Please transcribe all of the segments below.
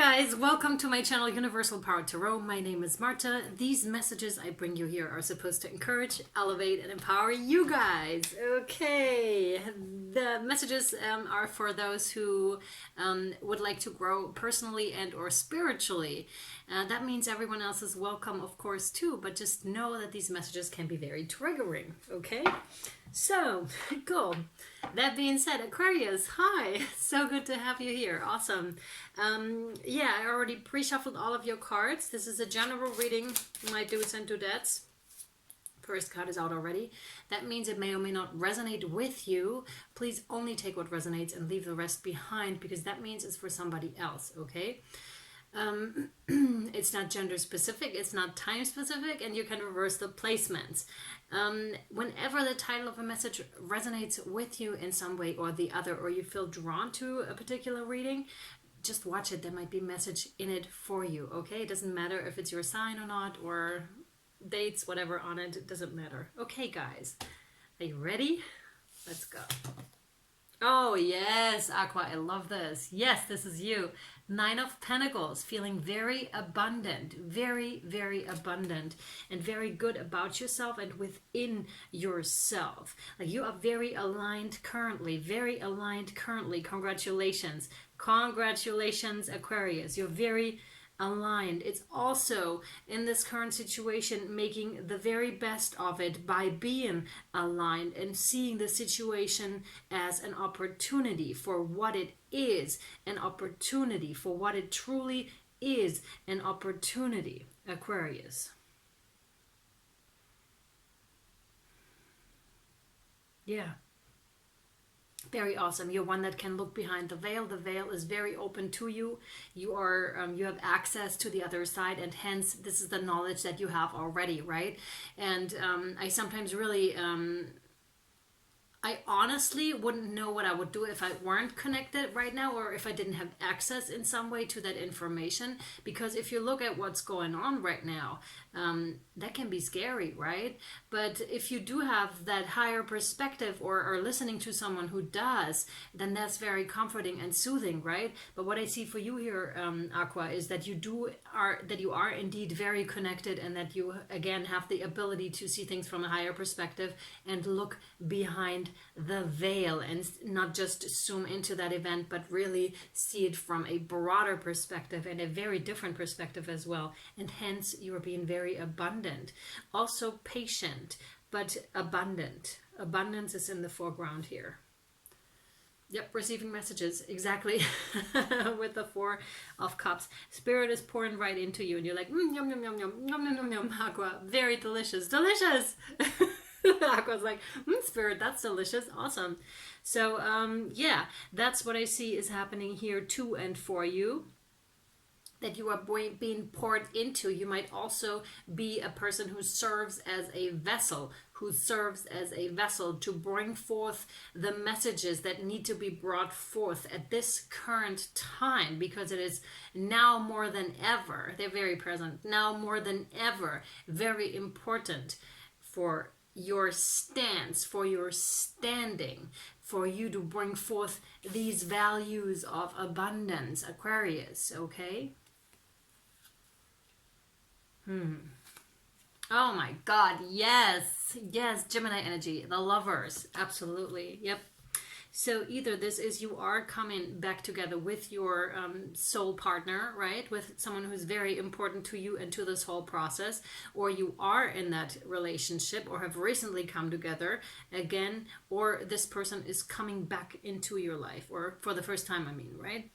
guys, welcome to my channel Universal Power Tarot. My name is Marta. These messages I bring you here are supposed to encourage, elevate, and empower you guys. Okay, the messages are for those who would like to grow personally and or spiritually. That means everyone else is welcome, of course, too, but just know that these messages can be very triggering, okay? So, cool. That being said, Aquarius, hi. So good to have you here. Awesome. Yeah, I already pre-shuffled all of your cards. This is a general reading, my dudes and dudettes. First card is out already. That means it may or may not resonate with you. Please only take what resonates and leave the rest behind, because that means it's for somebody else, okay? It's not gender specific, it's not time specific, and you can reverse the placements. Whenever the title of a message resonates with you in some way or the other, or you feel drawn to a particular reading, just watch it. There might be a message in it for you, okay? It doesn't matter if it's your sign or not, or dates, whatever on it, it doesn't matter. Okay, guys, are you ready? Let's go. Oh, yes, Aqua, I love this. Yes, this is you. Nine of Pentacles, feeling very abundant, very, very abundant, and very good about yourself and within yourself. Like, you are very aligned currently, very aligned currently. Congratulations. Congratulations, Aquarius. You're very aligned. It's also in this current situation making the very best of it by being aligned and seeing the situation as an opportunity for what it is, an opportunity for what it truly is, an opportunity, Aquarius. Yeah. Very awesome. You're one that can look behind the veil. The veil is very open to you. You are you have access to the other side, and hence this is the knowledge that you have already, right? And I sometimes really I honestly wouldn't know what I would do if I weren't connected right now, or if I didn't have access in some way to that information. Because if you look at what's going on right now, that can be scary, right? But if you do have that higher perspective, or are listening to someone who does, then that's very comforting and soothing, right? But what I see for you here, Aqua, is that you are indeed very connected, and that you again have the ability to see things from a higher perspective and look behind the veil, and not just zoom into that event, but really see it from a broader perspective and a very different perspective as well. And hence you are being very abundant, also patient, but abundant. Abundance is in the foreground here. Yep, receiving messages, exactly. With the Four of Cups. Spirit is pouring right into you, and you're like, yum, yum, yum, yum, yum, yum, yum, yum, Aqua, very delicious, delicious. Aqua's like, Spirit, that's delicious, awesome. So, yeah, that's what I see is happening here to and for you, that you are being poured into. You might also be a person who serves as a vessel, to bring forth the messages that need to be brought forth at this current time, because it is now more than ever, they're very present, now more than ever, very important for your stance, for your standing, for you to bring forth these values of abundance, Aquarius, okay? Oh my God, yes, yes, Gemini energy, the lovers, absolutely, yep. So either this is you are coming back together with your soul partner, right? With someone who's very important to you and to this whole process, or you are in that relationship or have recently come together again, or this person is coming back into your life, or for the first time, I mean, right?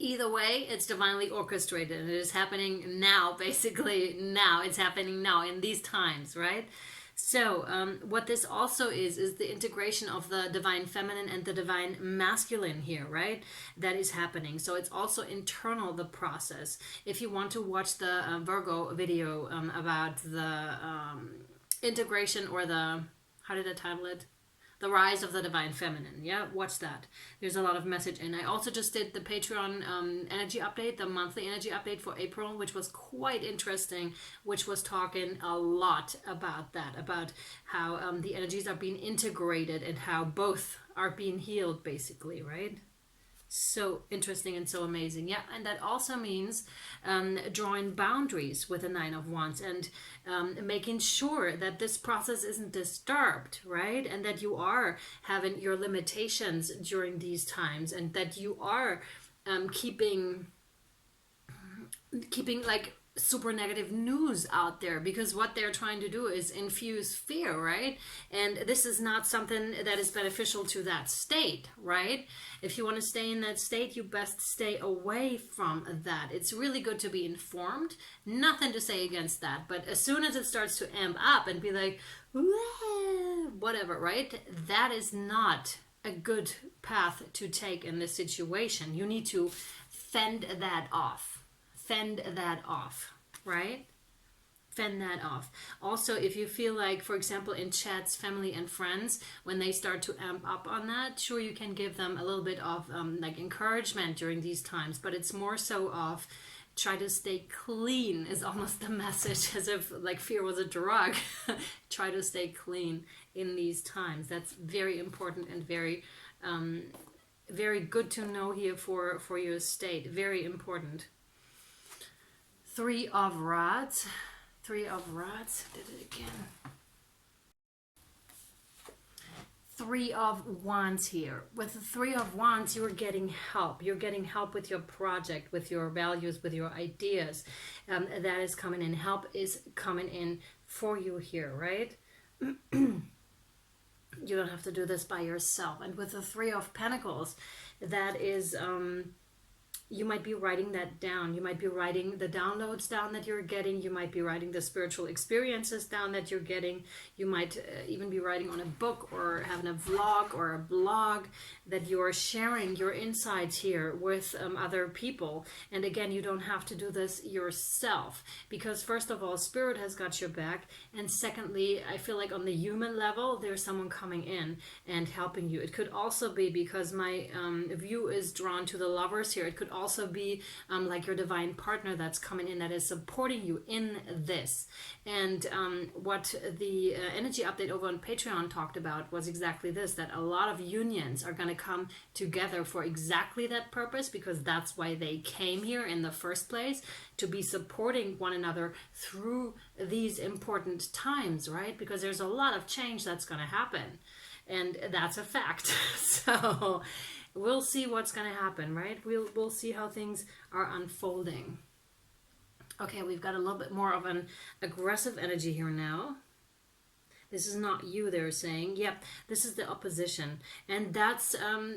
Either way, it's divinely orchestrated, and it is happening now, basically now. It's happening now in these times, right? So what this also is the integration of the divine feminine and the divine masculine here, right? That is happening. So it's also internal, the process. If you want to watch the Virgo video about the integration, or the, how did I title it? The Rise of the Divine Feminine. Yeah, watch that. There's a lot of message. And I also just did the Patreon energy update, the monthly energy update for April, which was quite interesting, which was talking a lot about that, about how the energies are being integrated and how both are being healed, basically, right? So interesting and so amazing. Yeah, and that also means drawing boundaries with the Nine of Wands, and making sure that this process isn't disturbed, right? And that you are having your limitations during these times, and that you are keeping like super negative news out there, because what they're trying to do is infuse fear, right? And this is not something that is beneficial to that state, right? If you want to stay in that state, you best stay away from that. It's really good to be informed, nothing to say against that, but as soon as it starts to amp up and be like whatever, right, that is not a good path to take in this situation. You need to fend that off, right? Fend that off. Also, if you feel like, for example, in chats, family and friends, when they start to amp up on that, sure, you can give them a little bit of like encouragement during these times, but it's more so of try to stay clean is almost the message, as if like fear was a drug. Try to stay clean in these times. That's very important and very very good to know here for your state. Very important. Three of Rods. Did it again. Three of Wands here. With the Three of Wands, you're getting help. You're getting help with your project, with your values, with your ideas. That is coming in. Help is coming in for you here, right? You don't have to do this by yourself. And with the Three of Pentacles, that is you might be writing that down. You might be writing the downloads down that you're getting. You might be writing the spiritual experiences down that you're getting. You might even be writing on a book or having a vlog or a blog that you're sharing your insights here with other people. And again, you don't have to do this yourself, because first of all, Spirit has got your back. And secondly, I feel like on the human level, there's someone coming in and helping you. It could also be because my view is drawn to the Lovers here. It could also be like your divine partner that's coming in, that is supporting you in this. And what the energy update over on Patreon talked about was exactly this, that a lot of unions are going to come together for exactly that purpose, because that's why they came here in the first place, to be supporting one another through these important times, right? Because there's a lot of change that's going to happen, and that's a fact. So we'll see what's going to happen, right? We'll see how things are unfolding. Okay, we've got a little bit more of an aggressive energy here now. This is not you, they're saying. Yep, this is the opposition. And that's,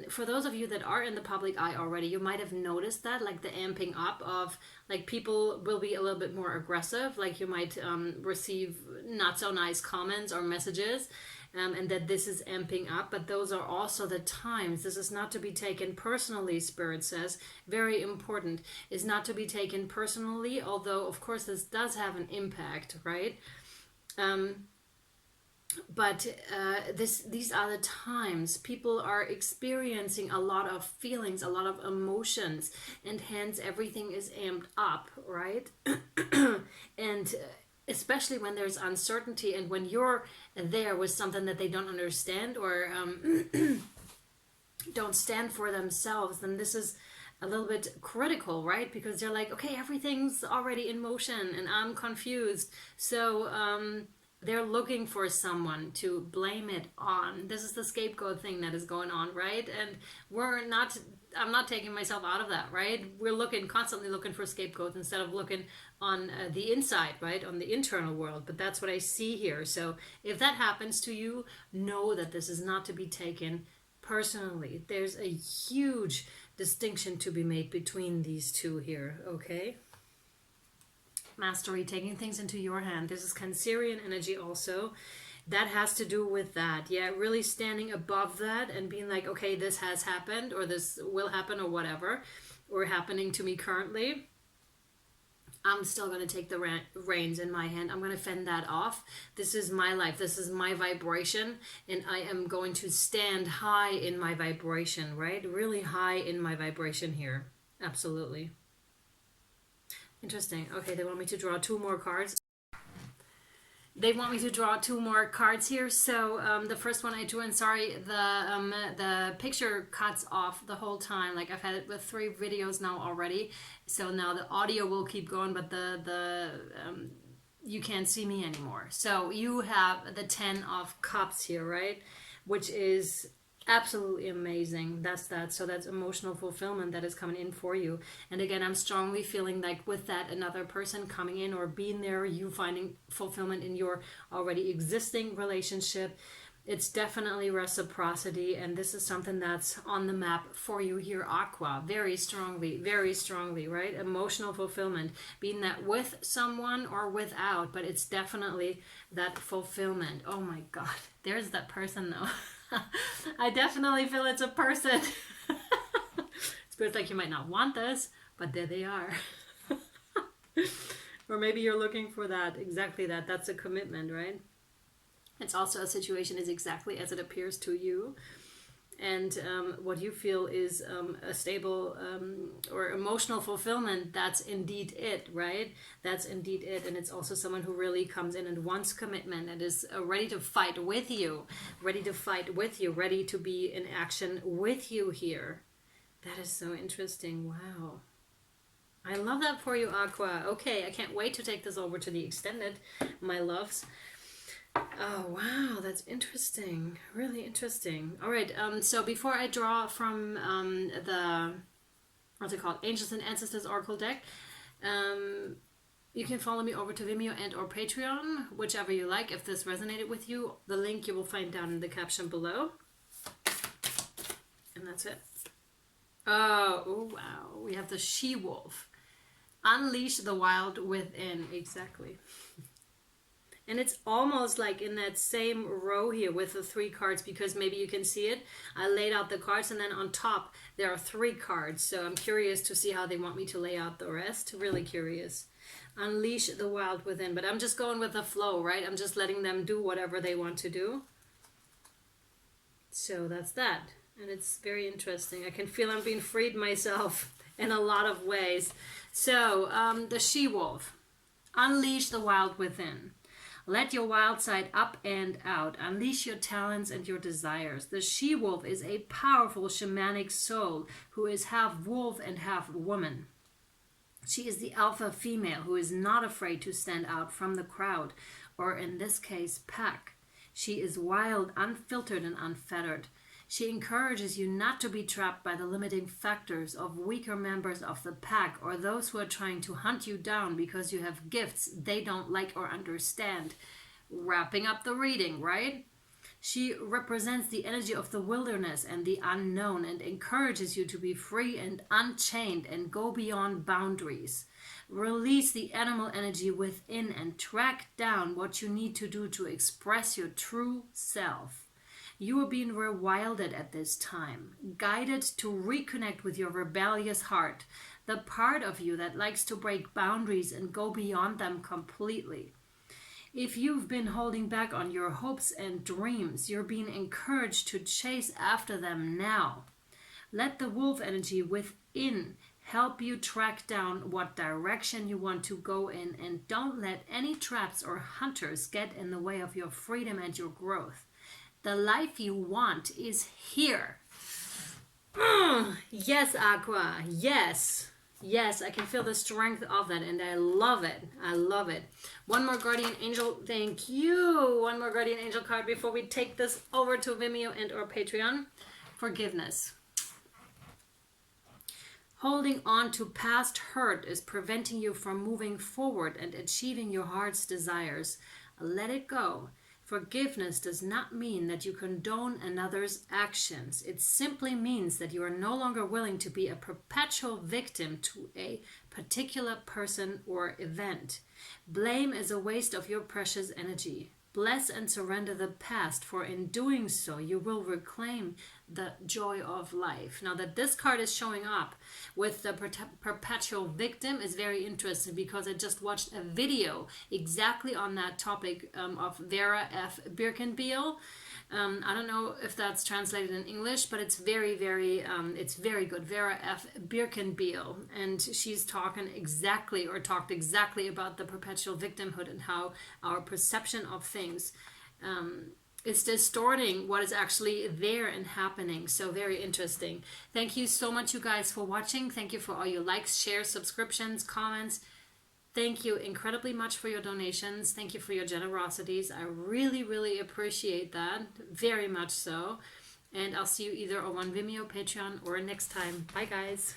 for those of you that are in the public eye already, you might have noticed that, like the amping up of, like, people will be a little bit more aggressive. Like you might receive not so nice comments or messages. And that this is amping up, but those are also the times. This is not to be taken personally, Spirit says. Very important, is not to be taken personally, although of course this does have an impact, right? But these are the times people are experiencing a lot of feelings, a lot of emotions, and hence everything is amped up, right? And especially when there's uncertainty, and when you're there with something that they don't understand or don't stand for themselves, then this is a little bit critical, right? Because they're like, okay, everything's already in motion and I'm confused. So they're looking for someone to blame it on. This is the scapegoat thing that is going on, right? And I'm not taking myself out of that, right? We're constantly looking for scapegoats instead of looking on the inside, right? On the internal world. But that's what I see here. So if that happens to you, know that this is not to be taken personally. There's a huge distinction to be made between these two here, okay? Mastery, taking things into your hand. This is Cancerian energy also. That has to do with that. Yeah, really standing above that and being like, okay, this has happened, or this will happen, or whatever, or happening to me currently. I'm still going to take the reins in my hand. I'm going to fend that off. This is my life. This is my vibration. And I am going to stand high in my vibration, right? Really high in my vibration here. Absolutely. Interesting. Okay, they want me to draw 2 more cards. They want me to draw 2 more cards here. So the first one I drew, and sorry, the picture cuts off the whole time. Like I've had it with 3 videos now already. So now the audio will keep going, but you can't see me anymore. So you have the 10 of Cups here, right? Which is absolutely amazing. That's that. So that's emotional fulfillment that is coming in for you. And again, I'm strongly feeling like with that, another person coming in or being there, you finding fulfillment in your already existing relationship. It's definitely reciprocity, and this is something that's on the map for you here, Aqua, very strongly, right? Emotional fulfillment, being that with someone or without, but it's definitely that fulfillment. Oh my God, there's that person though. I definitely feel it's a person. Spirit's like, you might not want this, but there they are. Or maybe you're looking for that, exactly that. That's a commitment, right? It's also a situation is exactly as it appears to you. And what you feel is a stable or emotional fulfillment, that's indeed it, right? That's indeed it. And it's also someone who really comes in and wants commitment and is ready to fight with you, ready to be in action with you here. That is so interesting. Wow. I love that for you, Aqua. Okay, I can't wait to take this over to the extended, my loves. Oh wow, that's interesting, really interesting. All right, so before I draw from the, what's it called, Angels and Ancestors Oracle deck, you can follow me over to Vimeo and or Patreon, whichever you like. If this resonated with you, the link you will find down in the caption below. And that's it. Oh wow, we have the She-Wolf. Unleash the wild within, exactly. And it's almost like in that same row here with the 3 cards, because maybe you can see it. I laid out the cards, and then on top there are 3 cards. So I'm curious to see how they want me to lay out the rest. Really curious. Unleash the wild within. But I'm just going with the flow, right? I'm just letting them do whatever they want to do. So that's that. And it's very interesting. I can feel I'm being freed myself in a lot of ways. So the She-Wolf. Unleash the wild within. Let your wild side up and out. Unleash your talents and your desires. The She-Wolf is a powerful shamanic soul who is half wolf and half woman. She is the alpha female who is not afraid to stand out from the crowd, or in this case, pack. She is wild, unfiltered, and unfettered. She encourages you not to be trapped by the limiting factors of weaker members of the pack or those who are trying to hunt you down because you have gifts they don't like or understand. Wrapping up the reading, right? She represents the energy of the wilderness and the unknown and encourages you to be free and unchained and go beyond boundaries. Release the animal energy within and track down what you need to do to express your true self. You are being rewilded at this time, guided to reconnect with your rebellious heart, the part of you that likes to break boundaries and go beyond them completely. If you've been holding back on your hopes and dreams, you're being encouraged to chase after them now. Let the wolf energy within help you track down what direction you want to go in, and don't let any traps or hunters get in the way of your freedom and your growth. The life you want is here. Yes, Aqua. Yes. Yes, I can feel the strength of that, and I love it. I love it. One more guardian angel. Thank you. One more guardian angel card before we take this over to Vimeo and or Patreon. Forgiveness. Holding on to past hurt is preventing you from moving forward and achieving your heart's desires. Let it go. Forgiveness does not mean that you condone another's actions. It simply means that you are no longer willing to be a perpetual victim to a particular person or event. Blame is a waste of your precious energy. Bless and surrender the past, for in doing so, you will reclaim the joy of life. Now that this card is showing up with the perpetual victim is very interesting, because I just watched a video exactly on that topic of Vera F. Birkenbiel. I don't know if that's translated in English, but it's very, very, it's very good. Vera F. Birkenbiel, and she's talked exactly about the perpetual victimhood and how our perception of things is distorting what is actually there and happening. So very interesting. Thank you so much, you guys, for watching. Thank you for all your likes, shares, subscriptions, comments. Thank you incredibly much for your donations. Thank you for your generosities. I really, really appreciate that. Very much so. And I'll see you either on Vimeo, Patreon, or next time. Bye, guys.